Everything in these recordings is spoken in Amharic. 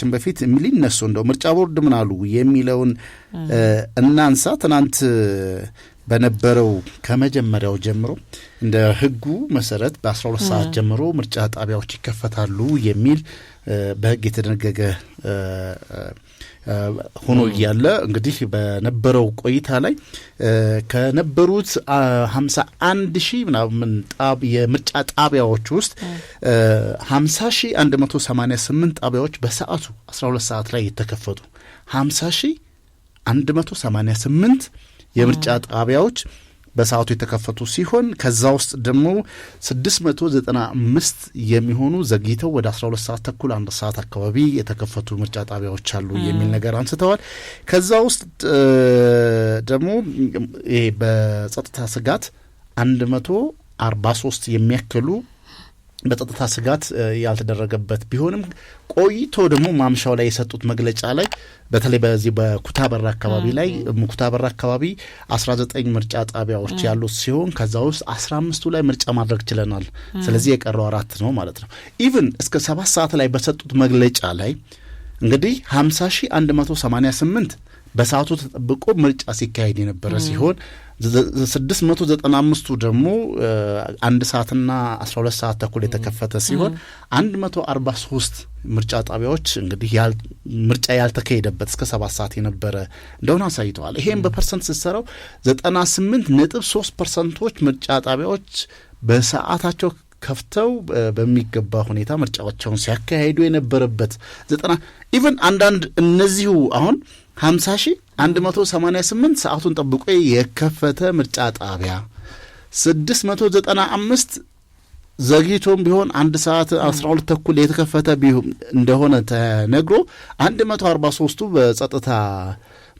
ከመግባታችን በፊት ሊነሱ እንደው ምርጫ ቦርድ ምን አሉ የሚለውን እናንሳ። ትናንት በነበረው ከመጀመሪያው ጀምሮ እንደ ህጉ መሰረት በ12 ሰዓት ጀምሮ ምርጫ ጣቢያዎች ይከፈታሉ የሚል በህግ የተደነገገ ሆኖ ያለ እንግዲህ በነበረው ቆይታ ላይ ከነበሩት 51,000 ምናምን የምርጫ ጣቢያዎች ውስጥ 50,188 ጣቢያዎች በሰዓቱ 12 ሰዓት ላይ የተከፈቱ 50,188 የምርጫ ጣቢያዎች በሰዓቱ የተከፈቱ ሲሆን ከዛ ውስጥ ደግሞ 695 የሚሆኑ ዘግይተው ወደ 12 ሰዓት ተኩል 1 ሰዓት አካባቢ የተከፈቱ ምርጫ ጣቢያዎች አሉ የሚል ነገር አንስተዋል። ከዛ ውስጥ ደግሞ ይሄ በጸጥታ ስጋት 143 የሚያክሉ በጸጥታ ስጋት ያልተደረገበት ቢሆንም ቆይቶ ደግሞ ማምሻው ላይ የሰጡት መግለጫ ላይ በተለይ በዚህ በኩታበራ አካባቢ ላይ ኩታበራ አካባቢ 19 ምርጫ ጣቢያዎች ያሉት ሲሆን ከዛ ውስጥ 15ቱ ላይ ምርጫ ማድረግ ችለናል። ስለዚህ የቀረው 4 ነው ማለት ነው። ኢቭን እስከ 7 ሰዓት ላይ በሰጡት መግለጫ ላይ እንግዲህ 50,188 በሰዓቱ ተጠብቆ ምርጫ ሲካሄድ የነበረ ሲሆን 695ቱ ደግሞ 1 ሰዓትና 12 ሰዓት ተኩል የተከፈተ ሲሆን 143 ምርጫ ጣቢያዎች እንግዲህ ምርጫ ያልተካሄደበት እስከ 7 ሰዓት የነበረ እንደሆነ አሳይተዋል። ይሄን በፐርሰንት ሲሰራው 98.3% ምርጫ ጣቢያዎች በሰዓታቸው ከፍተው በሚገባ ሁኔታ ምርጫዎቻቸውን ሲያካሂዱ የነበረበት ኢቭን አንዳንድ እነዚሁ አሁን 50,188 ሰዓቱን ጠብቆ የከፈተ ምርጫ ጣቢያ 695 ዘግይቶም ቢሆን 1 ሰዓት 12 ተኩል የተከፈተ እንደሆነ ተነግሮ 143ቱ በጸጥታ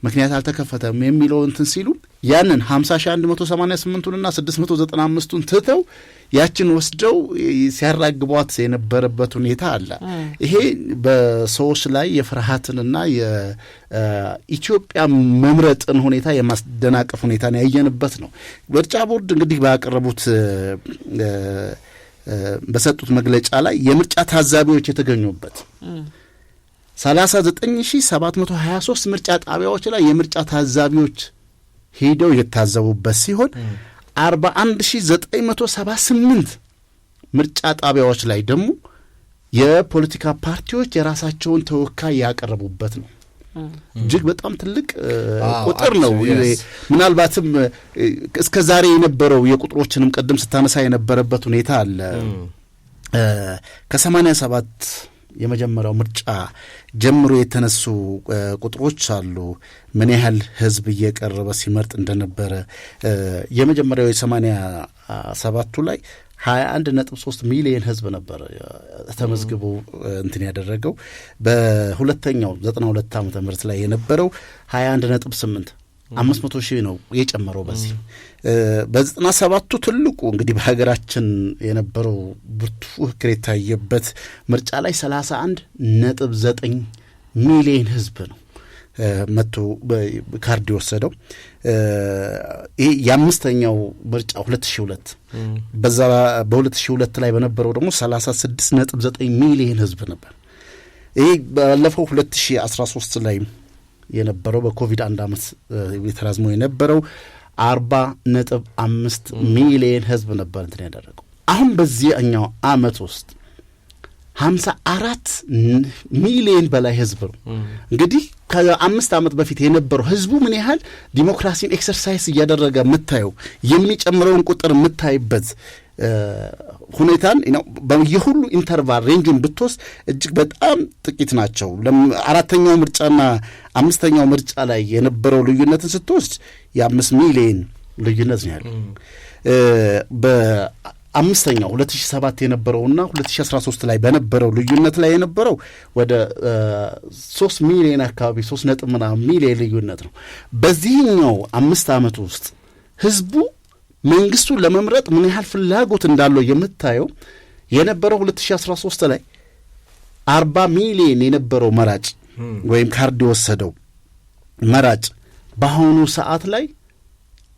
ምክንያት አልተከፈተም የሚለው እንትን ሲሉ ያንን 50,188ቱንና 695ቱን ትተው ያችን ወስደው ሲያራግቧት የነበረበት ሁኔታ አለ። ይሄ በሰዎች ላይ የፍርሃትንና የኢትዮጵያ መምረጥን ሁኔታ የማስደናቀፍ ሁኔታን ያየንበት ነው። ምርጫ ቦርድ እንግዲህ ባቀረቡት በሰጡት መግለጫ ላይ የምርጫ ታዛቢዎች የተገኙበት 39,723 ምርጫ ጣቢያዎች ላይ የምርጫ ታዛቢዎች ሄደው የታዘቡበት ሲሆን 41,978 ምርጫ ጣቢያዎች ላይ ደግሞ የፖለቲካ ፓርቲዎች የራሳቸውን ተወካይ ያቀረቡበት ነው። እጅግ በጣም ትልቅ ቁጥር ነው። ምናልባትም እስከ ዛሬ የነበረው የቁጥሮችንም ቀደም ስታነሳ የነበረበት ሁኔታ አለ። ከ87 የመጀመሪያው ምርጫ ጀምሮ የተነሱ ቁጥሮች አሉ። ምን ያህል ህዝብ እየቀረበ ሲመርጥ እንደነበረ የመጀመሪያው የ87ቱ ላይ 21.3 ሚሊዮን ህዝብ ነበር ተመዝግቦ እንትን ያደረገው። በሁለተኛው 92 ዓመተ ምህረት ላይ የነበረው 21.8 500,000 ነው የጨመረው። በዚህ በ97ቱ ትልቁ እንግዲህ በሀገራችን የነበረው ብርቱ ፍክክር የታየበት ምርጫ ላይ 31.9 ሚሊዮን ህዝብ ነው መጥቶ ካርድ የወሰደው። ይህ የአምስተኛው ምርጫ 2002 በዛ በ2002 ላይ በነበረው ደግሞ 36.9 ሚሊዮን ህዝብ ነበር። ይህ ባለፈው 2013 ላይ የነበረው በኮቪድ 1 ዓመት የተራዝሞ የነበረው 40.5 ሚሊዮን ህዝብ ነበር እንትን ያደረገው። አሁን በዚህኛው ዓመት ውስጥ 54 ሚሊዮን በላይ ህዝብ ነው። እንግዲህ ከ5 ዓመት በፊት የነበረው ህዝቡ ምን ያህል ዲሞክራሲን ኤክሰርሳይዝ እያደረገ የምታየው የሚጨምረውን ቁጥር የምታይበት ሁኔታን የሁሉ ኢንተርቫል ሬንጁን ብትወስድ እጅግ በጣም ጥቂት ናቸው። አራተኛው ምርጫና አምስተኛው ምርጫ ላይ የነበረው ልዩነትን ስትወስድ የ5 ሚሊዮን ልዩነት ነው ያለው። በአምስተኛው 2007 የነበረውና 2013 ላይ በነበረው ልዩነት ላይ የነበረው ወደ 3 ሚሊዮን አካባቢ 3 ሚሊዮን ልዩነት ነው። በዚህኛው 5 ዓመት ውስጥ ህዝቡ መንግስቱን ለመምረጥ ምን ያህል ፍላጎት እንዳለው የምታየው የነበረው 2013 ላይ 40 ሚሊዮን የነበረው መራጭ ወይም ካርድ የወሰደው መራጭ በአሁኑ ሰዓት ላይ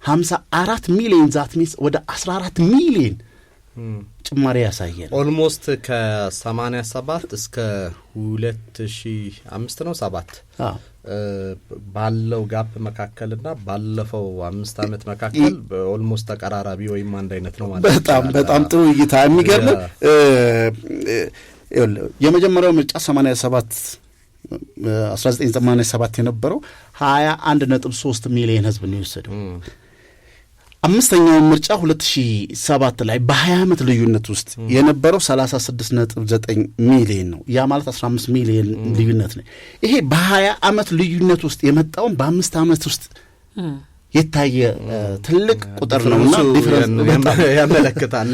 54 ሚሊዮን ዛት ሚስ ወደ 14 ሚሊዮን ጭማሪ ያሳያል። ኦልሞስት ከ87 እስከ 2005 ነው 7 ባለው ጋፕ መካከልና ባለፈው 5 ዓመት መካከል ኦልሞስት ተቀራራቢ ወይም አንድ አይነት ነው ማለት ነው። በጣም ጥሩ እይታ። የሚገርም የመጀመሪያው ምርጫ 1987 የነበረው 21.3 ሚሊዮን ህዝብ ነው የወሰደው። አምስተኛው ምርጫ 2007 ላይ በ20 ዓመት ልዩነት ውስጥ የነበረው 36.9 ሚሊዮን ነው። ያ ማለት 15 ሚሊዮን ልዩነት ነው። ይሄ በ20 ዓመት ልዩነት ውስጥ የመጣውን በ5 ዓመት ውስጥ የታየ ትልቅ ቁጥር ነውና ዲፈረንስ ያመለክታል።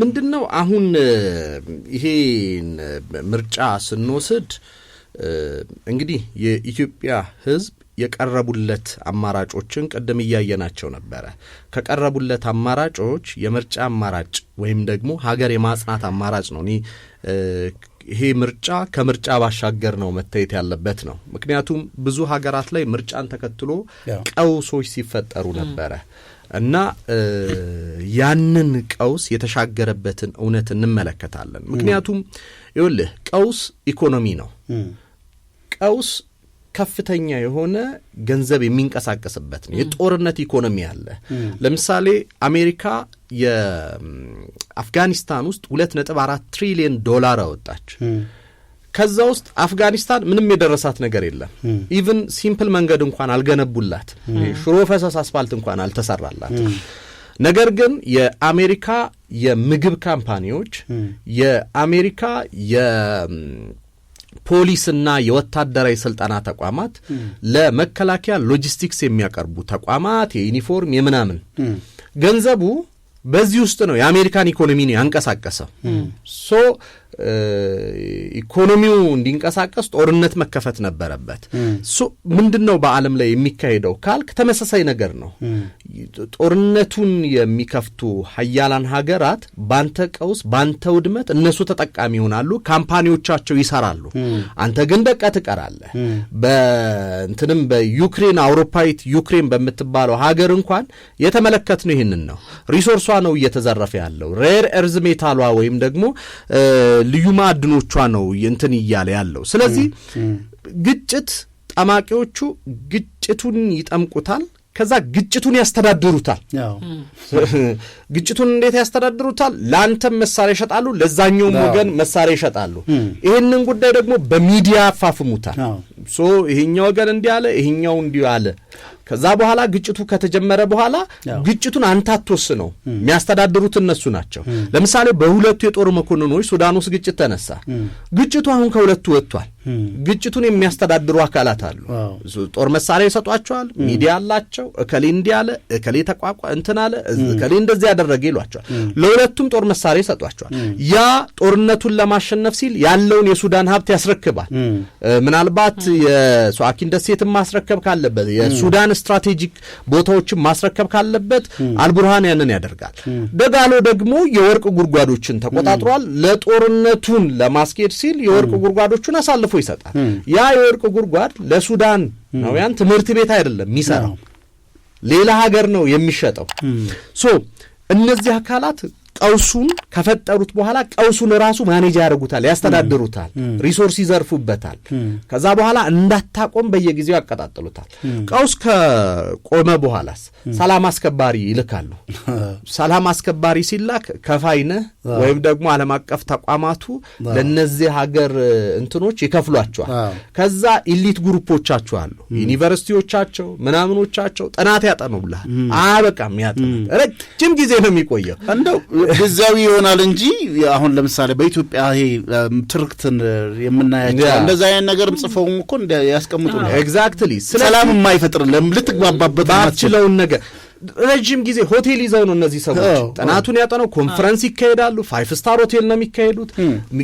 ምንድነው አሁን ይሄ ምርጫ ስንወስድ እንግዲህ የኢትዮጵያ ህዝብ የቀረቡለት አማራጮችን ቀደም ያያናቸው ነበር። ከቀረቡለት አማራጮች የምርጫ አማራጭ ወይም ደግሞ ሀገር የማጽናት አማራጭ ነው። ይሄ ምርጫ ከምርጫ ባሻገር ነው መታየት ያለበት ነው። ምክንያቱም ብዙ ሀገራት ላይ ምርጫን ተከትሎ ቀውሶች ሲፈጠሩ ነበር እና ያንን ቀውስ የተሻገረበትን እውነት እንመለከታለን። ምክንያቱም ይኸውልህ ቀውስ ኢኮኖሚ ነው። ቀውስ ከፍተኛ የሆነ ገንዘብ የሚንቀሳቀስበት ነው። የጦርነት ኢኮኖሚ አለ። ለምሳሌ አሜሪካ የአፍጋኒስታን ውስጥ 2.4 ትሪሊዮን ዶላር አወጣች። ከዛ ውስጥ አፍጋኒስታን ምንም የደረሳት ነገር የለም። ኢቭን ሲምፕል መንገድ እንኳን አልገነቡላት። ሽሮ ፈሰስ አስፋልት እንኳን አልተሰራላት። ነገር ግን የአሜሪካ የምግብ ካምፓኒዎች የአሜሪካ ፖሊስና የወታደራዊ ስልጠና ተቋማት ለመከላከያ ሎጂስቲክስ የሚያቀርቡ ተቋማት የዩኒፎርም የምናምን ገንዘቡ በዚህ ውስጥ ነው የአሜሪካን ኢኮኖሚን ያንቀሳቀሰው። ኢኮኖሚው እንዲንቀሳቀስ ጦርነት መከፈት ነበረበት። ምንድነው በዓለም ላይ የሚካሄደው ካልክ ተመሳሳይ ነገር ነው። ጦርነቱን የሚከፍቱ ሀያላን ሀገራት ባንተ ቀውስ ባንተ ውድመት እነሱ ተጠቃሚ ይሆናሉ፣ ካምፓኒዎቻቸው ይሰራሉ፣ አንተ ግን ደቀ ትቀራለህ። በእንትንም በዩክሬን አውሮፓዊት ዩክሬን በምትባለው ሀገር እንኳን የተመለከትነው ይህንን ነው። ሪሶርሷ ነው እየተዘረፈ ያለው። ሬር ኤርዝ ሜታሏ ወይም ደግሞ ልዩ ማዕድኖቿ ነው እንትን እያለ ያለው። ስለዚህ ግጭት ጠማቂዎቹ ግጭቱን ይጠምቁታል፣ ከዛ ግጭቱን ያስተዳድሩታል። ግጭቱን እንዴት ያስተዳድሩታል? ለአንተም መሳሪያ ይሸጣሉ፣ ለዛኛውም ወገን መሳሪያ ይሸጣሉ። ይሄንን ጉዳይ ደግሞ በሚዲያ አፋፍሙታል። ይሄኛው ወገን እንዲህ አለ፣ ይሄኛው እንዲህ አለ። ከዛ በኋላ ግጭቱ ከተጀመረ በኋላ ግጭቱን አንተ አትወስነው፣ የሚያስተዳድሩት እነሱ ናቸው። ለምሳሌ በሁለቱ የጦር መኮንኖች ሱዳን ውስጥ ግጭት ተነሳ። ግጭቱ አሁን ከሁለቱ ወጥቷል። ግጭቱን የሚያስተዳድሩ አካላት አሉ። ጦር መሳሪያ ይሰጧቸዋል፣ ሚዲያ አላቸው። እከሌ እንዲህ አለ፣ እከሌ ተቋቋ እንትን አለ፣ እከሌ እንደዚህ ያደረገ ይሏቸዋል። ለሁለቱም ጦር መሳሪያ ይሰጧቸዋል። ያ ጦርነቱን ለማሸነፍ ሲል ያለውን የሱዳን ሀብት ያስረክባል። ምናልባት የሶአኪን ደሴትን ማስረከብ ካለበት የሱዳን ስትራቴጂክ ቦታዎችን ማስረከብ ካለበት አልቡርሃን ያንን ያደርጋል። ደጋሎ ደግሞ የወርቅ ጉድጓዶችን ተቆጣጥሯል። ለጦርነቱን ለማስኬድ ሲል የወርቅ ጉድጓዶችን አሳልፎ ይሰጣል። ያ የወርቅ ጉድጓድ ለሱዳን ነው ያን ትምህርት ቤት አይደለም የሚሰራው፣ ሌላ ሀገር ነው የሚሸጠው። እነዚህ አካላት ቀውሱን ከፈጠሩት በኋላ ቀውሱን ራሱ ማኔጅ ያደርጉታል፣ ያስተዳድሩታል፣ ሪሶርስ ይዘርፉበታል። ከዛ በኋላ እንዳታቆም በየጊዜው ያቀጣጥሉታል። ቀውስ ከቆመ በኋላስ ሰላም አስከባሪ ይልካሉ። ሰላም አስከባሪ ሲላክ ከፋይነህ ወይም ደግሞ ዓለም አቀፍ ተቋማቱ ለነዚህ ሀገር እንትኖች ይከፍሏቸዋል። ከዛ ኢሊት ግሩፖቻቸው አሉ፣ ዩኒቨርሲቲዎቻቸው ምናምኖቻቸው ጥናት ያጠኑብልሃል። በቃም ያጠኑ ረጅም ጊዜ ነው የሚቆየው። እንደው ጊዜያዊ ይሆናል እንጂ አሁን ለምሳሌ በኢትዮጵያ ይሄ ትርክትን የምናያቸው እንደዛ አይነት ነገርም ጽፈው እኮ ያስቀምጡ ነው። ኤግዛክትሊ ሰላም የማይፈጥርልም ልትግባባበት ማችለውን ነገር ረጅም ጊዜ ሆቴል ይዘው ነው እነዚህ ሰዎች ጥናቱን ያጠነው። ኮንፈረንስ ይካሄዳሉ፣ 5 ስታር ሆቴል ነው የሚካሄዱት።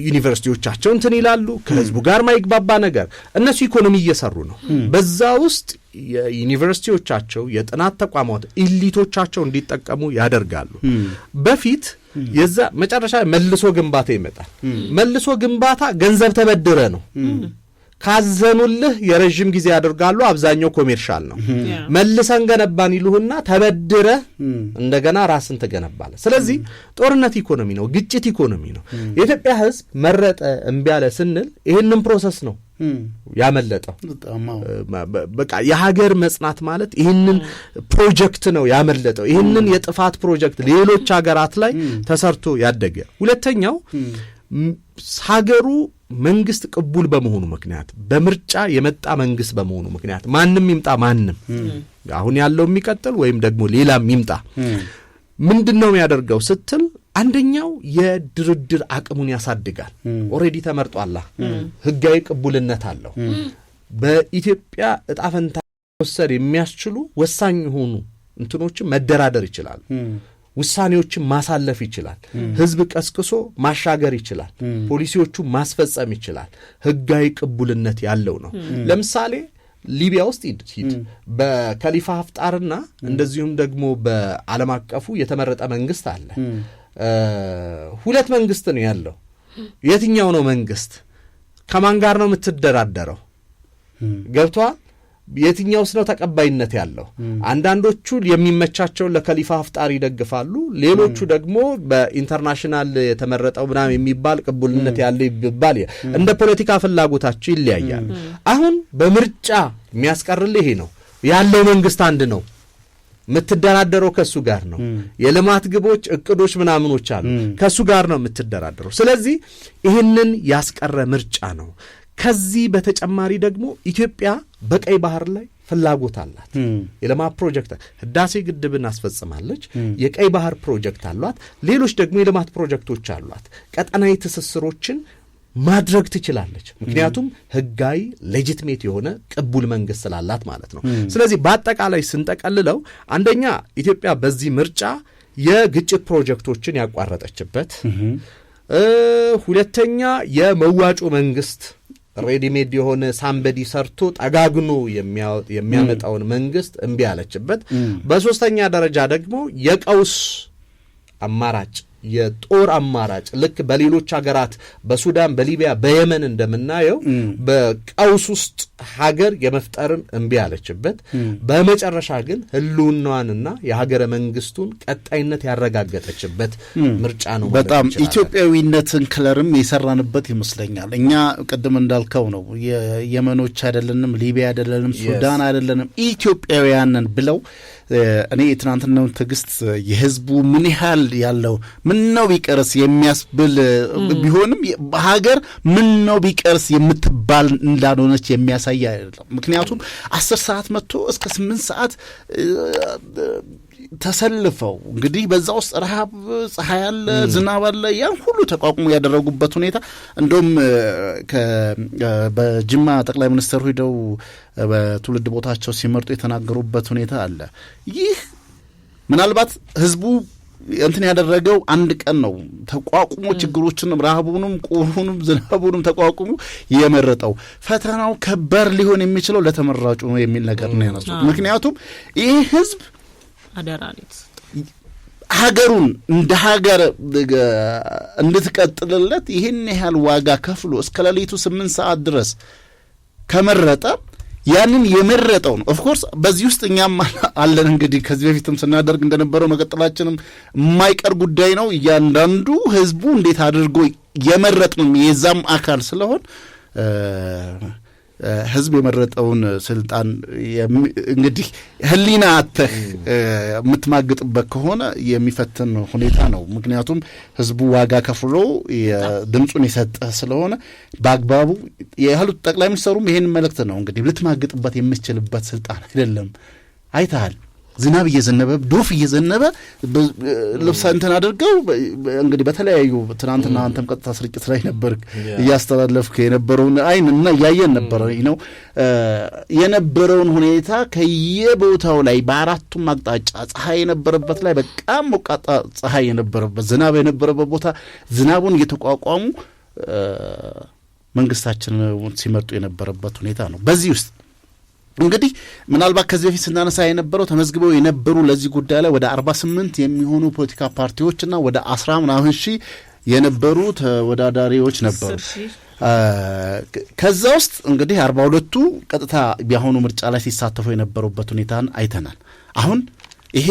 ዩኒቨርሲቲዎቻቸው እንትን ይላሉ፣ ከህዝቡ ጋር ማይግባባ ነገር። እነሱ ኢኮኖሚ እየሰሩ ነው። በዛ ውስጥ የዩኒቨርሲቲዎቻቸው የጥናት ተቋማት ኢሊቶቻቸው እንዲጠቀሙ ያደርጋሉ። በፊት የዛ መጨረሻ መልሶ ግንባታ ይመጣል። መልሶ ግንባታ ገንዘብ ተበድረ ነው። ካዘኑልህ የረጅም ጊዜ ያደርጋሉ። አብዛኛው ኮሜርሻል ነው። መልሰን ገነባን ይሉህና ተበድረህ እንደገና ራስን ትገነባለህ። ስለዚህ ጦርነት ኢኮኖሚ ነው፣ ግጭት ኢኮኖሚ ነው። የኢትዮጵያ ሕዝብ መረጠ እምቢ አለ ስንል ይህንን ፕሮሰስ ነው ያመለጠው። በቃ የሀገር መጽናት ማለት ይህንን ፕሮጀክት ነው ያመለጠው። ይህንን የጥፋት ፕሮጀክት ሌሎች ሀገራት ላይ ተሰርቶ ያደገ። ሁለተኛው ሀገሩ መንግስት ቅቡል በመሆኑ ምክንያት በምርጫ የመጣ መንግስት በመሆኑ ምክንያት ማንም ይምጣ ማንም አሁን ያለው የሚቀጥል ወይም ደግሞ ሌላም ይምጣ ምንድነው የሚያደርገው ስትል አንደኛው የድርድር አቅሙን ያሳድጋል። ኦሬዲ ተመርጧል፣ ህጋዊ ቅቡልነት አለው። በኢትዮጵያ እጣ ፈንታ ወሰድ የሚያስችሉ ወሳኝ የሆኑ እንትኖችን መደራደር ይችላል። ውሳኔዎችን ማሳለፍ ይችላል። ህዝብ ቀስቅሶ ማሻገር ይችላል። ፖሊሲዎቹ ማስፈጸም ይችላል። ህጋዊ ቅቡልነት ያለው ነው። ለምሳሌ ሊቢያ ውስጥ ሂድ በከሊፋ ሀፍጣርና እንደዚሁም ደግሞ በዓለም አቀፉ የተመረጠ መንግስት አለ። ሁለት መንግስት ነው ያለው። የትኛው ነው መንግስት? ከማን ጋር ነው የምትደራደረው? ገብቷል? የትኛውስ ነው ተቀባይነት ያለው? አንዳንዶቹ የሚመቻቸውን ለከሊፋ ሀፍጣር ይደግፋሉ፣ ሌሎቹ ደግሞ በኢንተርናሽናል የተመረጠው ምናምን የሚባል ቅቡልነት ያለው ይባል እንደ ፖለቲካ ፍላጎታቸው ይለያያል። አሁን በምርጫ የሚያስቀርልህ ይሄ ነው ያለው መንግስት አንድ ነው። የምትደራደረው ከሱ ጋር ነው። የልማት ግቦች እቅዶች ምናምኖች አሉ፣ ከሱ ጋር ነው የምትደራደረው። ስለዚህ ይህንን ያስቀረ ምርጫ ነው። ከዚህ በተጨማሪ ደግሞ ኢትዮጵያ በቀይ ባህር ላይ ፍላጎት አላት። የልማት ፕሮጀክት ህዳሴ ግድብን አስፈጽማለች። የቀይ ባህር ፕሮጀክት አሏት። ሌሎች ደግሞ የልማት ፕሮጀክቶች አሏት። ቀጠናዊ ትስስሮችን ማድረግ ትችላለች። ምክንያቱም ህጋዊ ሌጂቲሜት የሆነ ቅቡል መንግስት ስላላት ማለት ነው። ስለዚህ በአጠቃላይ ስንጠቀልለው አንደኛ ኢትዮጵያ በዚህ ምርጫ የግጭት ፕሮጀክቶችን ያቋረጠችበት፣ ሁለተኛ የመዋጮ መንግስት ሬዲሜድ የሆነ ሳምበዲ ሰርቶ ጠጋግኖ የሚያመጣውን መንግስት እምቢ ያለችበት፣ በሶስተኛ ደረጃ ደግሞ የቀውስ አማራጭ የጦር አማራጭ ልክ በሌሎች ሀገራት በሱዳን፣ በሊቢያ፣ በየመን እንደምናየው በቀውስ ውስጥ ሀገር የመፍጠርን እምቢ ያለችበት፣ በመጨረሻ ግን ህልውናዋንና የሀገረ መንግስቱን ቀጣይነት ያረጋገጠችበት ምርጫ ነው። በጣም ኢትዮጵያዊነትን ክለርም የሰራንበት ይመስለኛል። እኛ ቅድም እንዳልከው ነው የመኖች አይደለንም፣ ሊቢያ አይደለንም፣ ሱዳን አይደለንም፣ ኢትዮጵያውያንን ብለው እኔ የትናንትናውን ትዕግስት የህዝቡ ምን ያህል ያለው ምን ነው ቢቀርስ የሚያስብል ቢሆንም ሀገር ምን ነው ቢቀርስ የምትባል እንዳልሆነች የሚያሳይ አይደለም። ምክንያቱም 10 ሰዓት መጥቶ እስከ 8 ሰዓት ተሰልፈው እንግዲህ በዛ ውስጥ ረሃብ፣ ፀሐይ አለ፣ ዝናብ አለ፣ ያን ሁሉ ተቋቁሞ ያደረጉበት ሁኔታ እንደውም በጅማ ጠቅላይ ሚኒስትሩ ሄደው በትውልድ ቦታቸው ሲመርጡ የተናገሩበት ሁኔታ አለ። ይህ ምናልባት ህዝቡ እንትን ያደረገው አንድ ቀን ነው። ተቋቁሞ ችግሮችንም ረሃቡንም፣ ቁሩንም፣ ዝናቡንም ተቋቁሞ የመረጠው ፈተናው ከባድ ሊሆን የሚችለው ለተመራጩ ነው የሚል ነገር ነው ያነሱት። ምክንያቱም ይህ ህዝብ አደራለት ሀገሩን እንደ ሀገር እንድትቀጥልለት ይህን ያህል ዋጋ ከፍሎ እስከ ሌሊቱ 8 ሰዓት ድረስ ከመረጠ ያንን የመረጠው ነው። ኦፍኮርስ በዚህ ውስጥ እኛም አለን። እንግዲህ ከዚህ በፊትም ስናደርግ እንደነበረው መቀጠላችንም የማይቀር ጉዳይ ነው። እያንዳንዱ ህዝቡ እንዴት አድርጎ የመረጥንም የዛም አካል ስለሆን ህዝብ የመረጠውን ስልጣን እንግዲህ ህሊና አተህ የምትማግጥበት ከሆነ የሚፈትን ሁኔታ ነው። ምክንያቱም ህዝቡ ዋጋ ከፍሎ ድምፁን የሰጠ ስለሆነ በአግባቡ የህሉት ጠቅላይ ሚኒስትሩም ይሄን መልእክት ነው እንግዲህ ልትማግጥበት የምትችልበት ስልጣን አይደለም። አይተሃል፣ ዝናብ እየዘነበ ዶፍ እየዘነበ ልብሳ እንትን አድርገው እንግዲህ በተለያዩ ትናንትና አንተም ቀጥታ ስርጭት ላይ ነበር እያስተላለፍክ የነበረውን አይንና ያየን ነበር ነው የነበረውን ሁኔታ ከየቦታው ላይ በአራቱም አቅጣጫ ፀሐይ የነበረበት ላይ በጣም ሞቃታ ፀሐይ የነበረበት፣ ዝናብ የነበረበት ቦታ ዝናቡን እየተቋቋሙ መንግስታችንን ሲመርጡ የነበረበት ሁኔታ ነው። በዚህ ውስጥ እንግዲህ ምናልባት ከዚህ በፊት ስናነሳ የነበረው ተመዝግበው የነበሩ ለዚህ ጉዳይ ላይ ወደ 48 የሚሆኑ ፖለቲካ ፓርቲዎችና ወደ 10 ምናምን ሺህ የነበሩ ተወዳዳሪዎች ነበሩ። ከዛ ውስጥ እንግዲህ 42ቱ ቀጥታ ቢያሆኑ ምርጫ ላይ ሲሳተፉ የነበሩበት ሁኔታን አይተናል። አሁን ይሄ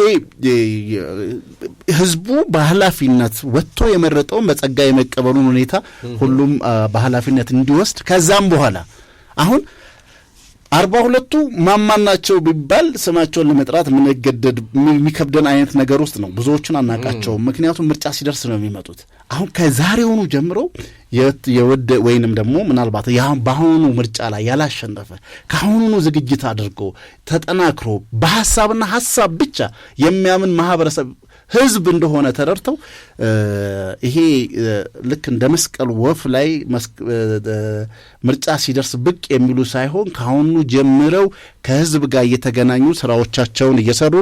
ህዝቡ በኃላፊነት ወጥቶ የመረጠውን በጸጋ የመቀበሉን ሁኔታ ሁሉም በኃላፊነት እንዲወስድ ከዛም በኋላ አሁን 42ቱ ማማናቸው ቢባል ስማቸውን ለመጥራት ምንገደድ የሚከብደን አይነት ነገር ውስጥ ነው። ብዙዎቹን አናቃቸው፣ ምክንያቱም ምርጫ ሲደርስ ነው የሚመጡት። አሁን ከዛሬውኑ ጀምሮ የወደ ወይንም ደግሞ ምናልባት በአሁኑ ምርጫ ላይ ያላሸነፈ ከአሁኑ ዝግጅት አድርጎ ተጠናክሮ በሐሳብና ሐሳብ ብቻ የሚያምን ማህበረሰብ ህዝብ እንደሆነ ተረድተው ይሄ ልክ እንደ መስቀል ወፍ ላይ ምርጫ ሲደርስ ብቅ የሚሉ ሳይሆን ከአሁኑ ጀምረው ከህዝብ ጋር እየተገናኙ ስራዎቻቸውን እየሰሩ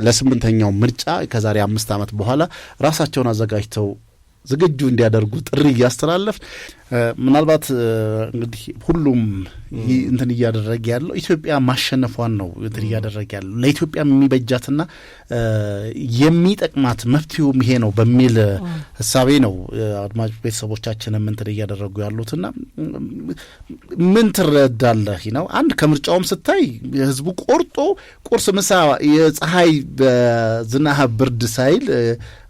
ለ8ኛው ምርጫ ከዛሬ 5 ዓመት በኋላ ራሳቸውን አዘጋጅተው ዝግጁ እንዲያደርጉ ጥሪ እያስተላለፍ ምናልባት እንግዲህ ሁሉም እንትን እያደረገ ያለው ኢትዮጵያ ማሸነፏን ነው እንትን እያደረገ ያለው ለኢትዮጵያ የሚበጃትና የሚጠቅማት መፍትሄውም ይሄ ነው በሚል ሐሳቤ ነው አድማጭ ቤተሰቦቻችንም እንትን እያደረጉ ያሉትና ምን ትረዳለህ ነው። አንድ ከምርጫውም ስታይ ህዝቡ ቆርጦ ቁርስ፣ ምሳ፣ የፀሐይ በዝናብ ብርድ ሳይል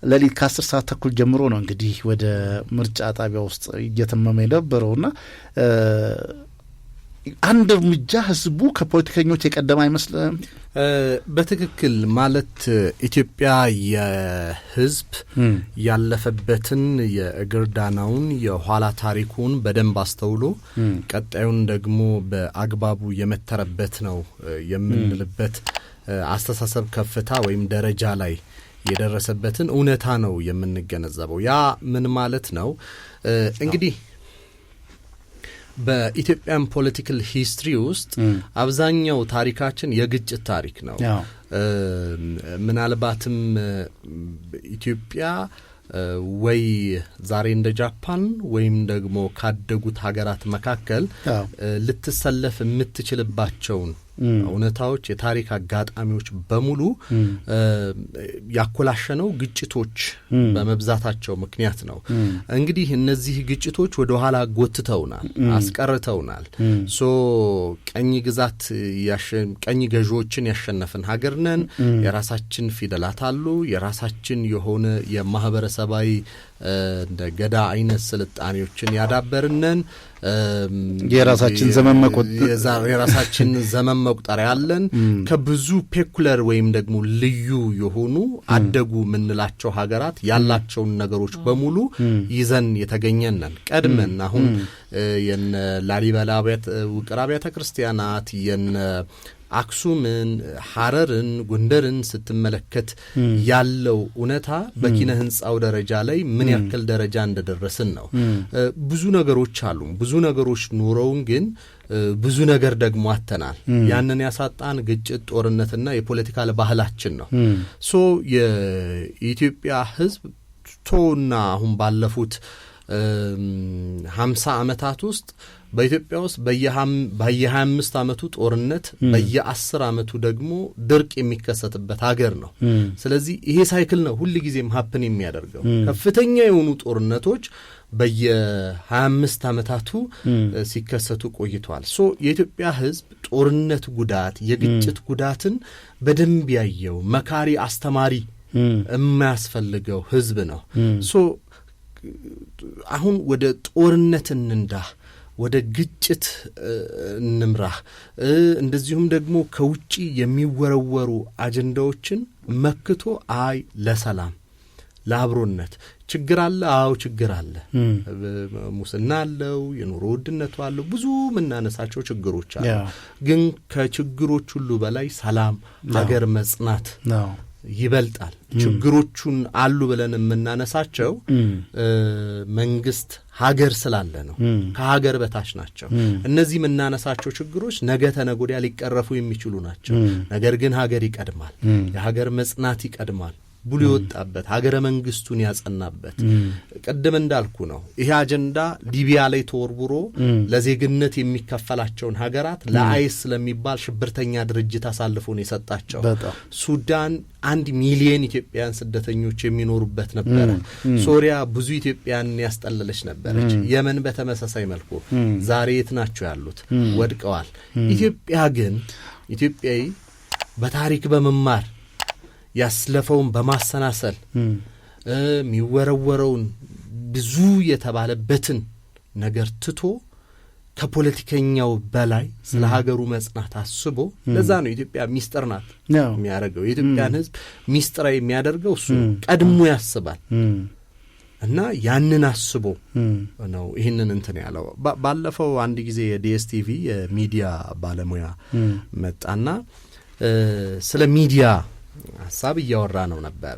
ለሊት ከ10 ሰዓት ተኩል ጀምሮ ነው እንግዲህ ወደ ምርጫ ጣቢያ ውስጥ እየተመመ የነበረውና አንድ እርምጃ ህዝቡ ከፖለቲከኞች የቀደመ አይመስልም? በትክክል ማለት ኢትዮጵያ የህዝብ ያለፈበትን የእግር ዳናውን የኋላ ታሪኩን በደንብ አስተውሎ ቀጣዩን ደግሞ በአግባቡ የመተረበት ነው የምንልበት አስተሳሰብ ከፍታ ወይም ደረጃ ላይ የደረሰበትን እውነታ ነው የምንገነዘበው። ያ ምን ማለት ነው? እንግዲህ በኢትዮጵያን ፖለቲካል ሂስትሪ ውስጥ አብዛኛው ታሪካችን የግጭት ታሪክ ነው። ምናልባትም ኢትዮጵያ ወይ ዛሬ እንደ ጃፓን ወይም ደግሞ ካደጉት ሀገራት መካከል ልትሰለፍ የምትችልባቸውን እውነታዎች የታሪክ አጋጣሚዎች በሙሉ ያኮላሸነው ግጭቶች በመብዛታቸው ምክንያት ነው። እንግዲህ እነዚህ ግጭቶች ወደ ኋላ ጎትተውናል፣ አስቀርተውናል። ቀኝ ገዢዎችን ያሸነፍን ሀገር ነን። የራሳችን ፊደላት አሉ። የራሳችን የሆነ የማህበረሰባዊ እንደ ገዳ አይነት ስልጣኔዎችን ያዳበርነን የራሳችን ዘመን መቁጠሪያ ያለን ከብዙ ፔኩለር ወይም ደግሞ ልዩ የሆኑ አደጉ ምንላቸው ሀገራት ያላቸውን ነገሮች በሙሉ ይዘን የተገኘነን ቀድመን አሁን የነ ላሊበላ ውቅር አብያተ ክርስቲያናት የነ አክሱምን፣ ሐረርን፣ ጎንደርን ስትመለከት ያለው እውነታ በኪነ ህንጻው ደረጃ ላይ ምን ያክል ደረጃ እንደደረስን ነው። ብዙ ነገሮች አሉ። ብዙ ነገሮች ኑረውን ግን ብዙ ነገር ደግሞ አተናል። ያንን ያሳጣን ግጭት፣ ጦርነትና የፖለቲካል ባህላችን ነው። የኢትዮጵያ ህዝብ ቶና አሁን ባለፉት 50 ዓመታት ውስጥ በኢትዮጵያ ውስጥ በየ25 ዓመቱ ጦርነት በየ10 ዓመቱ ደግሞ ድርቅ የሚከሰትበት ሀገር ነው። ስለዚህ ይሄ ሳይክል ነው ሁሉ ጊዜም ሀፕን የሚያደርገው። ከፍተኛ የሆኑ ጦርነቶች በየ25 ዓመታቱ ሲከሰቱ ቆይቷል። የኢትዮጵያ ህዝብ ጦርነት ጉዳት፣ የግጭት ጉዳትን በደንብ ያየው መካሪ አስተማሪ የሚያስፈልገው ህዝብ ነው። አሁን ወደ ጦርነት እንንዳ፣ ወደ ግጭት እንምራህ፣ እንደዚሁም ደግሞ ከውጪ የሚወረወሩ አጀንዳዎችን መክቶ ለሰላም ለአብሮነት ችግር አለ። አዎ ችግር አለ። ሙስና አለው፣ የኑሮ ውድነቱ አለው፣ ብዙ የምናነሳቸው ችግሮች አሉ። ግን ከችግሮች ሁሉ በላይ ሰላም፣ ሀገር መጽናት ይበልጣል። ችግሮቹን አሉ ብለን የምናነሳቸው መንግስት ሀገር ስላለ ነው። ከሀገር በታች ናቸው። እነዚህ የምናነሳቸው ችግሮች ነገ ተነጎዲያ ሊቀረፉ የሚችሉ ናቸው። ነገር ግን ሀገር ይቀድማል። የሀገር መጽናት ይቀድማል። ብሎ የወጣበት ሀገረ መንግስቱን ያጸናበት ቀደም እንዳልኩ ነው። ይሄ አጀንዳ ሊቢያ ላይ ተወርውሮ ለዜግነት የሚከፈላቸውን ሀገራት ለአይስ ለሚባል ሽብርተኛ ድርጅት አሳልፎ ነው የሰጣቸው። ሱዳን 1 ሚሊዮን ኢትዮጵያውያን ስደተኞች የሚኖሩበት ነበር። ሶሪያ ብዙ ኢትዮጵያውያን ያስጠለለች ነበረች። የመን በተመሳሳይ መልኩ ዛሬ የት ናቸው ያሉት? ወድቀዋል። ኢትዮጵያዊ በታሪክ በመማር ያስለፈውን በማሰናሰል የሚወረወረውን ብዙ የተባለበትን ነገር ትቶ ከፖለቲከኛው በላይ ስለ ሀገሩ መጽናት አስቦ ለዛ ነው ኢትዮጵያ ሚስጥር ናት የሚያደርገው። የኢትዮጵያን ሕዝብ ሚስጥራዊ የሚያደርገው እሱ ቀድሞ ያስባል እና ያንን አስቦ ነው ይህንን እንትን ያለው። ባለፈው አንድ ጊዜ የዲኤስቲቪ የሚዲያ ባለሙያ መጣና ስለ ሚዲያ ሐሳብ እያወራ ነው ነበረ።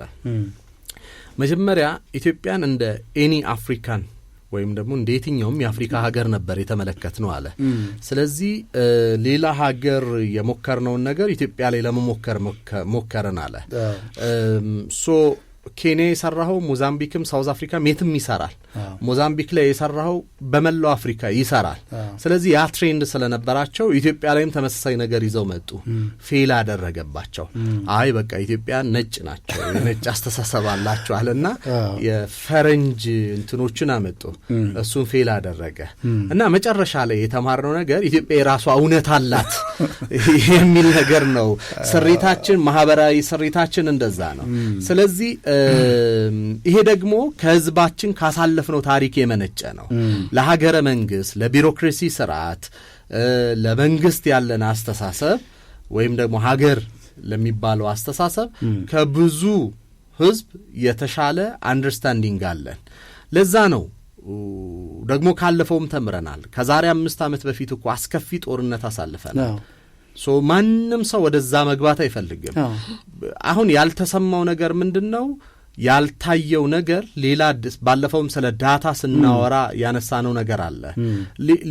መጀመሪያ ኢትዮጵያን እንደ ኤኒ አፍሪካን ወይም ደግሞ እንደ የትኛውም የአፍሪካ ሀገር ነበር የተመለከትነው አለ። ስለዚህ ሌላ ሀገር የሞከርነውን ነገር ኢትዮጵያ ላይ ለመሞከር ሞከረን አለ። ኬንያ የሰራው ሞዛምቢክም ሳውዝ አፍሪካም የትም ይሰራል። ሞዛምቢክ ላይ የሰራው በመላው አፍሪካ ይሰራል። ስለዚህ ያ ትሬንድ ስለነበራቸው ኢትዮጵያ ላይም ተመሳሳይ ነገር ይዘው መጡ። ፌል አደረገባቸው። አይ በቃ ኢትዮጵያ ነጭ ናቸው፣ ነጭ አስተሳሰብ አላቸው አለና የፈረንጅ እንትኖችን አመጡ። እሱን ፌል አደረገ እና መጨረሻ ላይ የተማርነው ነገር ኢትዮጵያ የራሷ እውነት አላት የሚል ነገር ነው። ስሪታችን፣ ማህበራዊ ስሪታችን እንደዛ ነው። ስለዚህ ይሄ ደግሞ ከህዝባችን ካሳለፍነው ታሪክ የመነጨ ነው። ለሀገረ መንግስት፣ ለቢሮክራሲ ስርዓት፣ ለመንግስት ያለን አስተሳሰብ ወይም ደግሞ ሀገር ለሚባለው አስተሳሰብ ከብዙ ህዝብ የተሻለ አንደርስታንዲንግ አለን። ለዛ ነው ደግሞ ካለፈውም ተምረናል። ከዛሬ 5 ዓመት በፊት እኮ አስከፊ ጦርነት አሳልፈናል። ማንም ሰው ወደዛ መግባት አይፈልግም። አሁን ያልተሰማው ነገር ምንድነው? ያልታየው ነገር ሌላ አዲስ ባለፈውም ስለ ዳታ ስናወራ ያነሳነው ነገር አለ።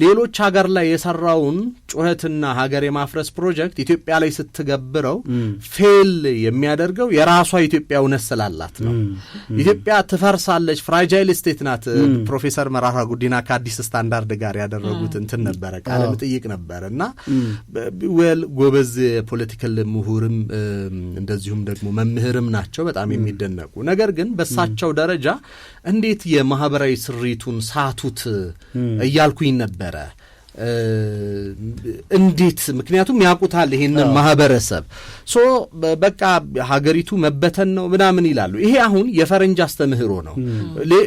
ሌሎች ሀገር ላይ የሰራውን ጩኸትና ሀገር የማፍረስ ፕሮጀክት ኢትዮጵያ ላይ ስትገብረው ፌል የሚያደርገው የራሷ ኢትዮጵያ እውነት ስላላት ነው። ኢትዮጵያ ትፈርሳለች፣ ፍራጃይል ስቴት ናት። ፕሮፌሰር መራራ ጉዲና ከአዲስ ስታንዳርድ ጋር ያደረጉት እንትን ነበረ፣ ቃለ መጠይቅ ነበርና ጎበዝ ፖለቲካል ምሁርም እንደዚሁም ደግሞ መምህርም ናቸው፣ በጣም የሚደነቁ። ነገር ግን በሳቸው ደረጃ እንዴት የማህበራዊ ስሪቱን ሳቱት እያልኩኝ ነበረ። እንዴት? ምክንያቱም ያውቁታል ይሄንን ማህበረሰብ በቃ ሀገሪቱ መበተን ነው ምናምን ይላሉ። ይሄ አሁን የፈረንጅ አስተምህሮ ነው።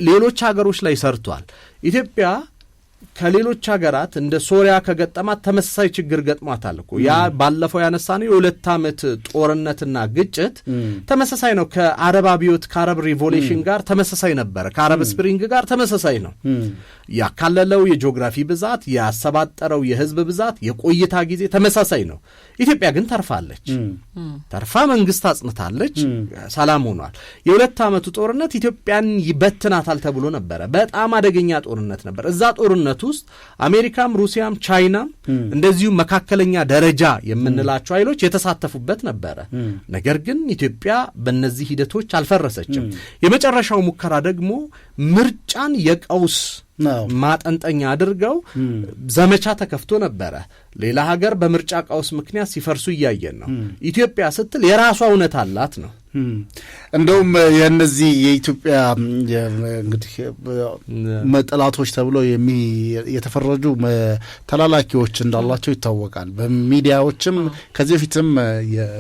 ሌሎች ሀገሮች ላይ ሰርቷል። ኢትዮጵያ ከሌሎች ሀገራት እንደ ሶሪያ ከገጠማት ተመሳሳይ ችግር ገጥሟታል እኮ። ያ ባለፈው ያነሳነው የ2 ዓመት ጦርነትና ግጭት ተመሳሳይ ነው። ከአረብ አብዮት ከአረብ ሪቮሉሽን ጋር ተመሳሳይ ነበር። ከአረብ ስፕሪንግ ጋር ተመሳሳይ ነው። ያካለለው የጂኦግራፊ ብዛት፣ ያሰባጠረው የህዝብ ብዛት፣ የቆይታ ጊዜ ተመሳሳይ ነው። ኢትዮጵያ ግን ተርፋለች። ተርፋ መንግስት አጽንታለች፣ ሰላም ሆኗል። የ2 ዓመቱ ጦርነት ኢትዮጵያን ይበትናታል ተብሎ ነበረ። በጣም አደገኛ ጦርነት ነበር። እዛ ጦርነት ውስጥ አሜሪካም፣ ሩሲያም፣ ቻይናም እንደዚሁ መካከለኛ ደረጃ የምንላቸው ኃይሎች የተሳተፉበት ነበረ። ነገር ግን ኢትዮጵያ በእነዚህ ሂደቶች አልፈረሰችም። የመጨረሻው ሙከራ ደግሞ ምርጫን የቀውስ ማጠንጠኛ አድርገው ዘመቻ ተከፍቶ ነበረ። ሌላ ሀገር በምርጫ ቀውስ ምክንያት ሲፈርሱ እያየን ነው። ኢትዮጵያ ስትል የራሷ እውነት አላት ነው። እንደውም የእነዚህ የኢትዮጵያ እንግዲህ ጠላቶች ተብለው የተፈረጁ ተላላኪዎች እንዳላቸው ይታወቃል። በሚዲያዎችም ከዚህ በፊትም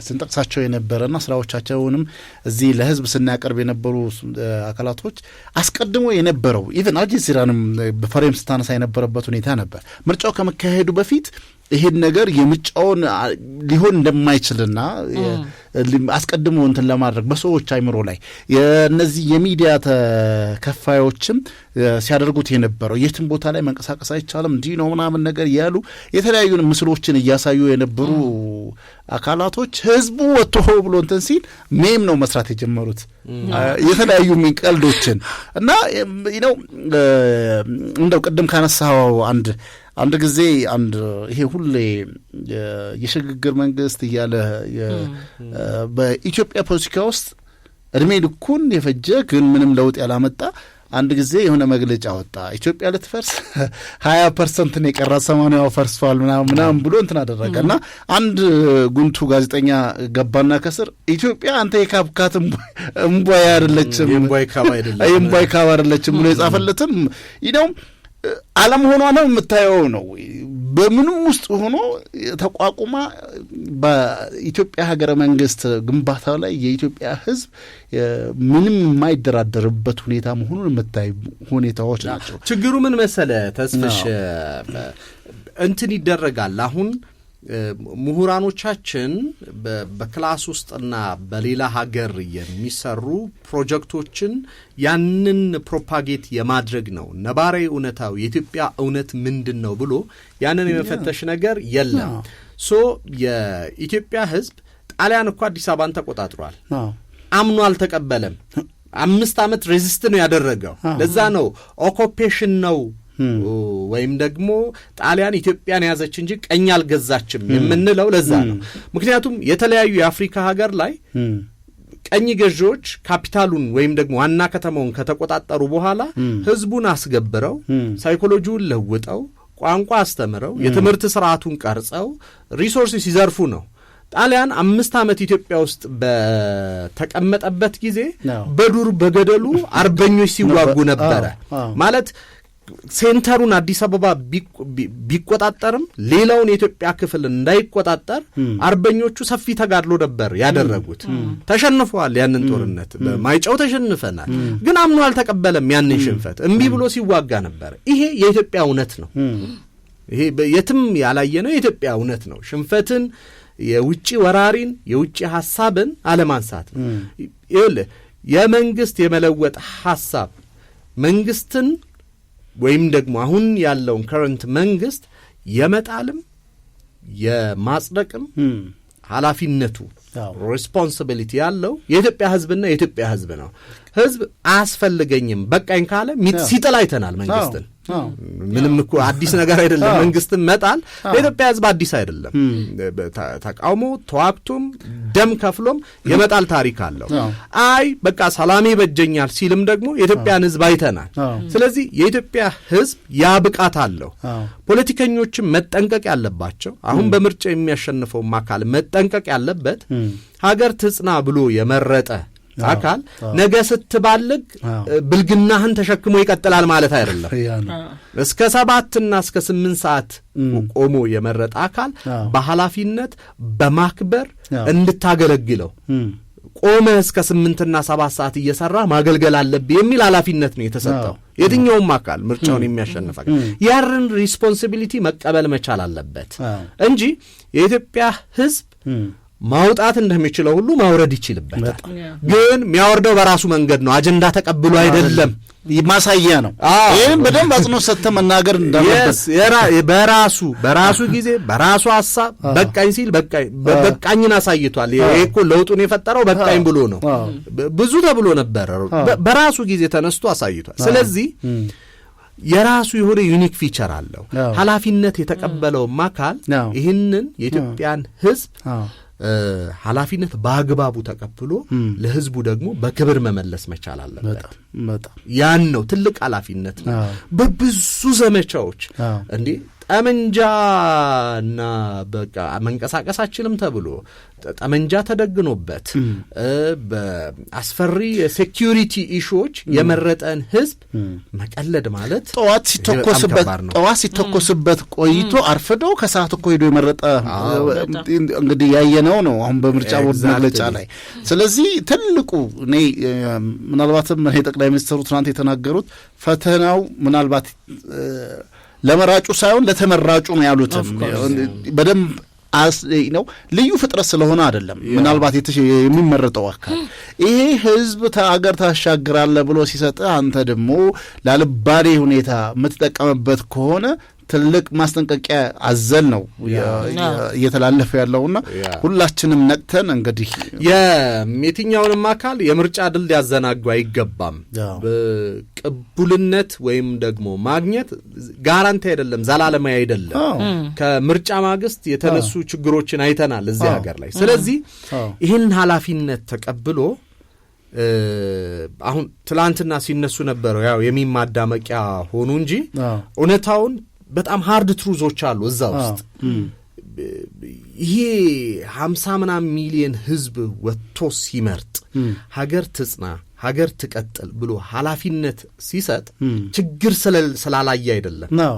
ስንጠቅሳቸው የነበረና ስራዎቻቸውንም እዚህ ለህዝብ ስናቀርብ የነበሩ አካላቶች አስቀድሞ የነበረው ኢቨን አልጀዚራንም በፈሬም ስታነሳ የነበረበት ሁኔታ ነበር። ምርጫው ከመካሄዱ በፊት ይሄን ነገር የምርጫውን ሊሆን እንደማይችልና አስቀድሞ እንትን ለማድረግ በሰዎች አይምሮ ላይ የነዚህ የሚዲያ ተከፋዮችም ሲያደርጉት የነበረው የትም ቦታ ላይ መንቀሳቀስ አይቻልም እንዲህ ነው ምናምን ነገር ያሉ የተለያዩ ምስሎችን እያሳዩ የነበሩ አካላቶች ህዝቡ ወጥቶ ብሎ እንትን ሲል ሜም ነው መስራት የጀመሩት የተለያዩ ቀልዶችን እና እንደው ቅድም ካነሳው አንድ ጊዜ ይሄ ሁሌ የሽግግር መንግስት እያለ በኢትዮጵያ ፖለቲካ ውስጥ እድሜ ልኩን የፈጀ ግን ምንም ለውጥ ያላመጣ አንድ ጊዜ የሆነ መግለጫ ወጣ። ኢትዮጵያ ልትፈርስ 20% ነው የቀራት 80% ፈርሷል ምናምን ብሎ እንትን አደረገ እና አንድ ጉንቱ ጋዜጠኛ ገባና ከስር ኢትዮጵያ አንተ የካብካት እምቧይ አይደለችም እምቧይ ካብ አይደለችም ብሎ የጻፈለትም ይነው አለመሆኗ ነው የምታየው ነው። በምንም ውስጥ ሆኖ ተቋቁማ በኢትዮጵያ ሀገረ መንግስት ግንባታው ላይ የኢትዮጵያ ሕዝብ ምንም የማይደራደርበት ሁኔታ መሆኑን የምታይ ሁኔታዎች ናቸው። ችግሩ ምን መሰለ ተስፍሽ እንትን ይደረጋል አሁን ምሁራኖቻችን በክላስ ውስጥና በሌላ ሀገር የሚሰሩ ፕሮጀክቶችን ያንን ፕሮፓጌት የማድረግ ነው። ነባራዊ እውነታው የኢትዮጵያ እውነት ምንድነው ብሎ ያንን የመፈተሽ ነገር የለም። ሶ የኢትዮጵያ ህዝብ ጣሊያን እኮ አዲስ አበባን ተቆጣጥሯል። አምኖ አልተቀበለም። 5 ዓመት ሬዚስት ነው ያደረገው። ለዛ ነው ኦኩፔሽን ነው ወይም ደግሞ ጣሊያን ኢትዮጵያን ያዘች እንጂ ቀኝ አልገዛችም የምንለው ለዛ ነው። ምክንያቱም የተለያዩ የአፍሪካ ሀገር ላይ ቀኝ ገዢዎች ካፒታሉን ወይም ደግሞ ዋና ከተማውን ከተቆጣጠሩ በኋላ ህዝቡን አስገብረው ሳይኮሎጂውን ለውጠው ቋንቋ አስተምረው የትምህርት ስርዓቱን ቀርጸው ሪሶርስ ሲዘርፉ ነው። ጣሊያን 5 ዓመት ኢትዮጵያ ውስጥ በተቀመጠበት ጊዜ በዱር በገደሉ አርበኞች ሲዋጉ ነበረ። ማለት ሴንተሩን አዲስ አበባ ቢቆጣጠርም ሌላውን የኢትዮጵያ ክፍል እንዳይቆጣጠር አርበኞቹ ሰፊ ተጋድሎ ነበር ያደረጉት። ተሸንፈዋል። ያንን ጦርነት በማይጨው ተሸንፈናል። ግን አምኖ አልተቀበለም ያንን ሽንፈት። እምቢ ብሎ ሲዋጋ ነበር። ይሄ የኢትዮጵያ እውነት ነው። ይሄ የትም ያላየነው የኢትዮጵያ እውነት ነው። ሽንፈትን፣ የውጪ ወራሪን፣ የውጪ ሐሳብን አለማንሳት ነው። ይኸውልህ የመንግስት የመለወጥ ሐሳብ መንግስትን ወይም ደግሞ አሁን ያለውን ከረንት መንግስት የመጣልም የማጽደቅም ኃላፊነቱ ሪስፖንሲቢሊቲ ያለው የኢትዮጵያ ህዝብና የኢትዮጵያ ህዝብ ነው። ህዝብ አያስፈልገኝም በቃኝ ካለ ሲጥል አይተናል መንግስትን። ምንም እኮ አዲስ ነገር አይደለም። መንግስትን መጣል ለኢትዮጵያ ህዝብ አዲስ አይደለም። ተቃውሞ ተዋክቶም ደም ከፍሎም የመጣል ታሪክ አለው። አይ በቃ ሰላም ይበጀኛል ሲልም ደግሞ የኢትዮጵያን ህዝብ አይተናል። ስለዚህ የኢትዮጵያ ህዝብ ያ ብቃት አለው። ፖለቲከኞችም መጠንቀቅ ያለባቸው አሁን በምርጫ የሚያሸንፈው አካል መጠንቀቅ ያለበት ሀገር ትጽና ብሎ የመረጠ አካል ነገ ስትባልግ ብልግናህን ተሸክሞ ይቀጥላል ማለት አይደለም። እስከ 7 እና እስከ 8 ሰዓት ቆሞ የመረጠ አካል በኃላፊነት በማክበር እንድታገለግለው ቆመ እስከ 8 እና 7 ሰዓት እየሰራ ማገልገል አለብህ የሚል ኃላፊነት ነው የተሰጠው። የትኛውም አካል ምርጫውን የሚያሸንፍ ያርን ሪስፖንሲቢሊቲ መቀበል መቻል አለበት እንጂ የኢትዮጵያ ህዝብ ማውጣት እንደሚችለው ሁሉ ማውረድ ይችላልበታል። ግን የሚያወርደው በራሱ መንገድ ነው። አጀንዳ ተቀብሎ አይደለም። ማሳያ ነው። ይሄን በደንብ አጽንኦ ሰጥተ መናገር እንዳለበት በራሱ ጊዜ በራሱ ሐሳብ በቃኝ ሲል በቃኝን አሳይቷል። ይሄ እኮ ለውጡን የፈጠረው በቃኝ ብሎ ነው። ብዙ ተብሎ ነበር። በራሱ ጊዜ ተነስቶ አሳይቷል። ስለዚህ የራሱ የሆነ ዩኒክ ፊቸር አለው። ኃላፊነት የተቀበለው አካል ይህንን የኢትዮጵያን ህዝብ ኃላፊነት በአግባቡ ተቀብሎ ለህዝቡ ደግሞ በክብር መመለስ መቻል አለበት። ያን ነው ትልቅ ኃላፊነት ነው። በብዙ ዘመቻዎች እንዴ ጠመንጃና በቃ መንቀሳቀሳችንም ተብሎ ጠመንጃ ተደግኖበት በአስፈሪ ሴኩሪቲ ኢሹዎች የመረጠን ህዝብ መቀለድ ማለት ጠዋት ሲተኮስበት ቆይቶ አርፈዶ ከሰዓት እኮ ሄዶ የመረጠ እንግዲህ ያየነው ነው አሁን በምርጫ ቦርድ መግለጫ ላይ። ስለዚህ ትልቁ እኔ ምናልባትም ጠቅላይ ሚኒስትሩ ትናንት የተናገሩት ፈተናው ምናልባት ለመራጩ ሳይሆን ለተመራጩ ነው ያሉት። በደንብ ነው ልዩ ፍጥረት ስለሆነ አይደለም። ምናልባት የሚመረጠው አካል ይሄ ህዝብ ሀገር ታሻግራለ ብሎ ሲሰጥ አንተ ደግሞ ላልባሌ ሁኔታ የምትጠቀምበት ከሆነ ትልቅ ማስጠንቀቂያ አዘል ነው እየተላለፈ ያለውና ሁላችንም ነቅተን እንግዲህ የትኛውንም አካል የምርጫ ድል ያዘናጉ አይገባም። ቅቡልነት ወይም ደግሞ ማግኘት ጋራንቲ አይደለም፣ ዘላለማዊ አይደለም። ከምርጫ ማግስት የተነሱ ችግሮችን አይተናል እዚህ ሀገር ላይ። ስለዚህ ይህን ኃላፊነት ተቀብሎ አሁን ትላንትና ሲነሱ ነበረው ያው የሚማዳመቂያ ሆኑ እንጂ እውነታውን በጣም ሃርድ ትሩዞች አሉ እዛ ውስጥ። ይሄ 50 ምናምን ሚሊዮን ህዝብ ወጥቶ ሲመርጥ ሀገር ትጽና ሀገር ትቀጥል ብሎ ኃላፊነት ሲሰጥ ችግር ስላላየ አይደለም ነው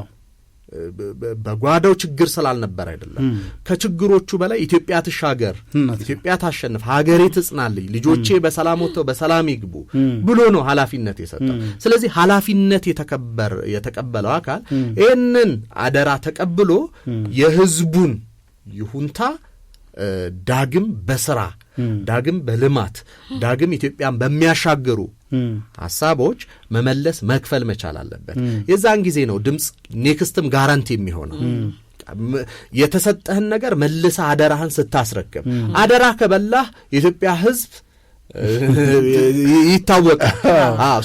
በጓዳው ችግር ስላልነበር አይደለም። ከችግሮቹ በላይ ኢትዮጵያ ትሻገር፣ ኢትዮጵያ ታሸንፍ፣ ሀገሬ ትጽናልኝ፣ ልጆቼ በሰላም ወጥተው በሰላም ይግቡ ብሎ ነው ኃላፊነት የሰጠው። ስለዚህ ኃላፊነት የተቀበለው አካል ይህንን አደራ ተቀብሎ የህዝቡን ይሁንታ ዳግም በስራ ዳግም በልማት ዳግም ኢትዮጵያን በሚያሻግሩ ሐሳቦች መመለስ መክፈል መቻል አለበት። የዛን ጊዜ ነው ድምጽ ኔክስትም ጋራንቲ የሚሆነው። የተሰጠህን ነገር መልሰ አደራህን ስታስረክብ፣ አደራ ከበላህ የኢትዮጵያ ህዝብ ይታወቃል።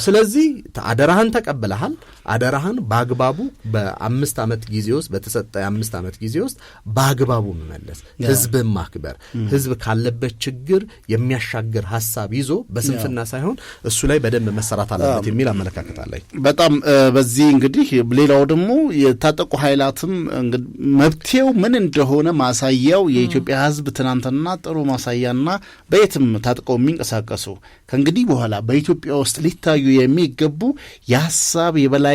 ስለዚህ አደራህን ተቀበለሃል። አደራህን በአግባቡ በ5 ዓመት ጊዜ ውስጥ በተሰጠ 5 ዓመት ጊዜ ውስጥ በአግባቡ መመለስ፣ ህዝብን ማክበር፣ ህዝብ ካለበት ችግር የሚያሻግር ሐሳብ ይዞ በስንፍና ሳይሆን እሱ ላይ በደንብ መሰራት አለበት የሚል አመለካከት አለኝ። በጣም በዚህ እንግዲህ ሌላው ደግሞ የታጠቁ ኃይላትም መብቴው ምን እንደሆነ ማሳያው የኢትዮጵያ ህዝብ ትናንትና ጥሩ ማሳያና በየትም ታጥቀው የሚንቀሳቀሱ ከእንግዲህ በኋላ በኢትዮጵያ ውስጥ ሊታዩ የሚገቡ የሐሳብ የበላይነትና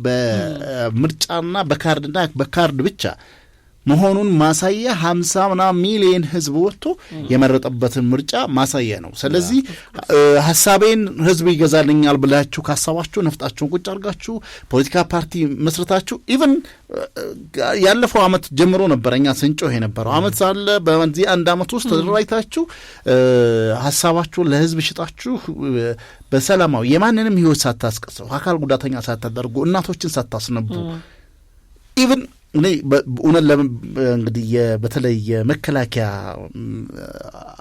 በምርጫና በካርድና በካርድ ብቻ መሆኑን ማሳያ 50 ሚሊዮን ህዝብ ወጥቶ የመረጠበትን ምርጫ ማሳያ ነው። ስለዚህ ሐሳቤን ህዝብ ይገዛልኛል ብላችሁ ካሰባችሁ ነፍጣችሁን ቁጭ አድርጋችሁ ፖለቲካ ፓርቲ መስርታችሁ ኢቭን ያለፈው ዓመት ጀምሮ ነበረኛ ስንጮህ የነበረው ዓመት ሳለ በዚህ አንድ ዓመት ውስጥ ተደራጅታችሁ ሐሳባችሁን ለህዝብ ሽጣችሁ በሰላማዊ የማንንም ህይወት ሳታስቀሰው አካል ጉዳተኛ ሳታደርጉ እናቶችን ሳታስነቡ ኢቭን እውነት እንግዲህ በተለይ የመከላከያ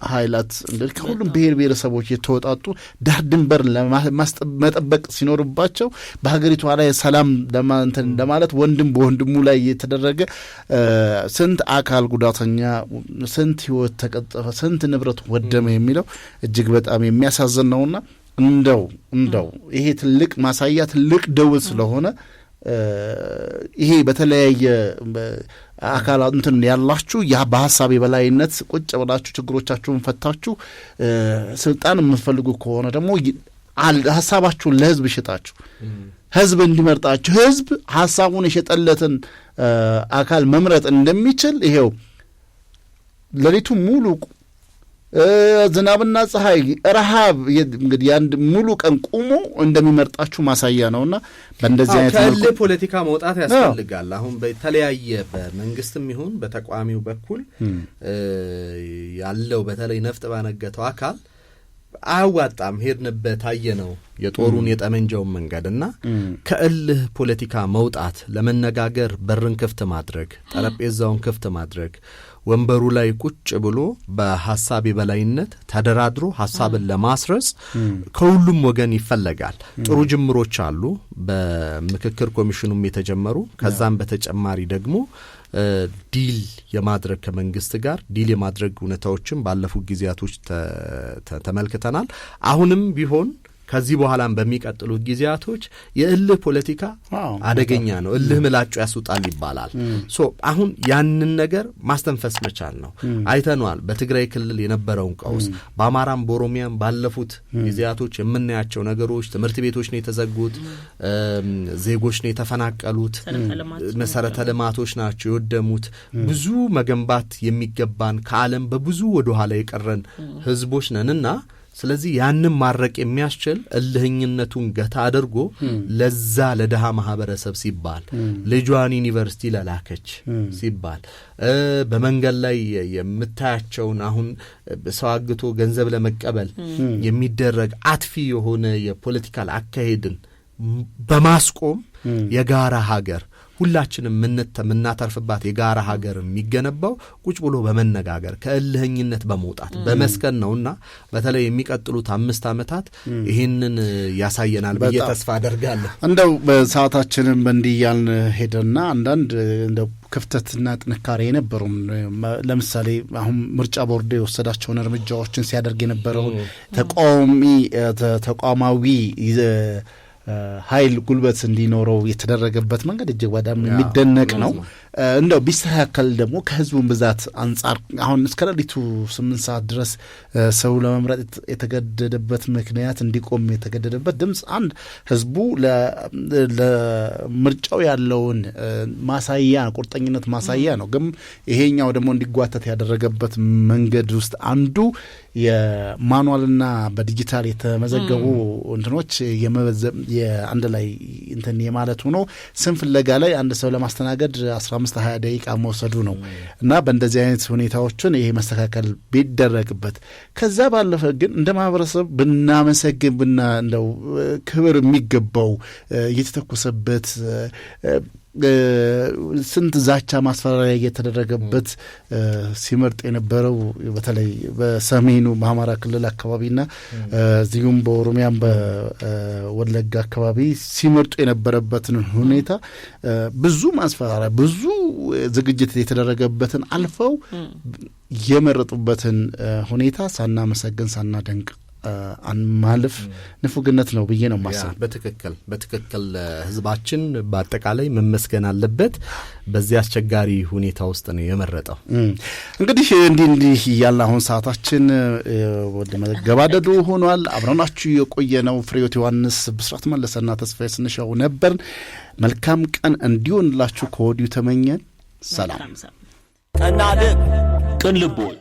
ኃይላት እንግዲህ ከሁሉም ብሔር ብሔረሰቦች የተወጣጡ ዳር ድንበር መጠበቅ ሲኖርባቸው በሀገሪቷ ላይ ሰላም ለማለት ወንድም በወንድሙ ላይ የተደረገ ስንት አካል ጉዳተኛ፣ ስንት ህይወት ተቀጠፈ፣ ስንት ንብረት ወደመ የሚለው እጅግ በጣም የሚያሳዝን ነውና እንደው ይሄ ትልቅ ማሳያ ትልቅ ደውል ስለሆነ ይሄ በተለያየ አካላት እንትን ያላችሁ ያ በሐሳብ የበላይነት ቁጭ ብላችሁ ችግሮቻችሁን ፈታችሁ ስልጣን የምትፈልጉ ከሆነ ደግሞ ሐሳባችሁን ለህዝብ ሽጣችሁ ህዝብ እንዲመርጣችሁ ህዝብ ሐሳቡን የሸጠለትን አካል መምረጥ እንደሚችል ይሄው ሌሊቱ ሙሉ ዝናብና ፀሐይ ረሃብ እንግዲህ አንድ ሙሉ ቀን ቆሞ እንደሚመርጣችሁ ማሳያ ነውና በእንደዚህ አይነት ከለ ፖለቲካ መውጣት ያስፈልጋል። አሁን በተለያየ በመንግስትም ይሁን በተቋሚው በኩል ያለው በተለይ ነፍጥ ባነገተው አካል አያዋጣም ሄድንበት አየነው የጦሩን የጠመንጃውን መንገድና ከእልህ ፖለቲካ መውጣት ለመነጋገር በርን ክፍት ማድረግ ጠረጴዛውን ክፍት ማድረግ ወንበሩ ላይ ቁጭ ብሎ በሐሳብ የበላይነት ተደራድሮ ሐሳብን ለማስረጽ ከሁሉም ወገን ይፈልጋል። ጥሩ ጅምሮች አሉ በምክክር ኮሚሽኑም የተጀመሩ ከዛም በተጨማሪ ደግሞ ዲል የማድረግ ከመንግስት ጋር ዲል የማድረግ ሁኔታዎችን ባለፉት ጊዜያቶች ተመልክተናል። አሁንም ቢሆን ከዚህ በኋላም በሚቀጥሉት ጊዜያቶች የእልህ ፖለቲካ አደገኛ ነው፣ እልህ ምላጩ ያስውጣል ይባላል። አሁን ያንን ነገር ማስተንፈስ መቻል ነው። አይተናል በትግራይ ክልል የነበረውን ቀውስ፣ በአማራም በኦሮሚያም ባለፉት ጊዜያቶች የምናያቸው ነገሮች፣ ትምህርት ቤቶች ነው የተዘጉት፣ ዜጎች ነው የተፈናቀሉት፣ መሰረተ ልማቶች ናቸው የወደሙት፣ ብዙ መገንባት የሚገባን ከዓለም በብዙ ወደ ኋላ የቀረን ህዝቦች ነንና ስለዚህ ያንን ማረቅ የሚያስችል እልህኝነቱን ገታ አድርጎ ለዛ ለደሃ ማህበረሰብ ሲባል ልጇን ዩኒቨርሲቲ ለላከች ሲባል በመንገድ ላይ የምታያቸውን አሁን ሰው አግቶ ገንዘብ ለመቀበል የሚደረግ አጥፊ የሆነ የፖለቲካል አካሄድን በማስቆም የጋራ ሀገር ሁላችንም ምናተርፍባት የጋራ ሀገር የሚገነባው ቁጭ ብሎ በመነጋገር ከእልህኝነት በመውጣት በመስከን ነውና በተለይ የሚቀጥሉት 5 ዓመታት ይሄንን ያሳየናል ብዬ ተስፋ አደርጋለሁ። እንደው በሰዓታችንን በእንዲያን ሄደና አንዳንድ እንደው ክፍተትና ጥንካሬ የነበረው ለምሳሌ አሁን ምርጫ ቦርድ የወሰዳቸውን እርምጃዎችን ሲያደርግ የነበረው ተቋማዊ ኃይል ጉልበት እንዲኖረው የተደረገበት መንገድ እጅግ በጣም የሚደነቅ ነው። እንደው ቢስተካከል ደግሞ ከህዝቡን ብዛት አንጻር አሁን እስከ ሌሊቱ 8 ሰዓት ድረስ ሰው ለመምረጥ የተገደደበት ምክንያት እንዲቆም የተገደደበት ድምፅ አንድ ህዝቡ ለምርጫው ያለውን ማሳያ ቁርጠኝነት ማሳያ ነው። ግን ይሄኛው ደግሞ እንዲጓተት ያደረገበት መንገድ ውስጥ አንዱ የማኑዋልና በዲጂታል የተመዘገቡ እንትኖች የአንድ ላይ እንትን የማለት ሆኖ ስም ፍለጋ ላይ አንድ ሰው ለማስተናገድ 15-20 ደቂቃ መውሰዱ ነው እና በእንደዚህ አይነት ሁኔታዎችን ይሄ መስተካከል ቢደረግበት ከዛ ባለፈ ግን እንደ ማህበረሰብ ብናመሰግን እንደው ክብር የሚገባው እየተተኮሰበት ስንት ዛቻ ማስፈራሪያ እየተደረገበት ሲመርጥ የነበረው በተለይ በሰሜኑ በአማራ ክልል አካባቢና እዚሁም በኦሮሚያም በወለጋ አካባቢ ሲመርጡ የነበረበትን ሁኔታ ብዙ ማስፈራሪያ ብዙ ዝግጅት የተደረገበትን አልፈው የመረጡበትን ሁኔታ ሳናመሰግን ሳናደንቅ ማለፍ ንፉግነት ነው ብዬ ነው ማሰብ። በትክክል ህዝባችን በአጠቃላይ መመስገን አለበት። በዚህ አስቸጋሪ ሁኔታ ውስጥ ነው የመረጠው። እንግዲህ እንዲህ ያለ አሁን ሰዓታችን ወደ መገባደዱ ሆኗል። አብረናችሁ የቆየነው ፍሬህይወት ዮሐንስ፣ ብስራት መለሰና ተስፋዬ ስንሻው ነበር። መልካም ቀን እንዲሆንላችሁ ከወዲሁ ተመኘን። ሰላም። ቀናደ ቅን ልቦና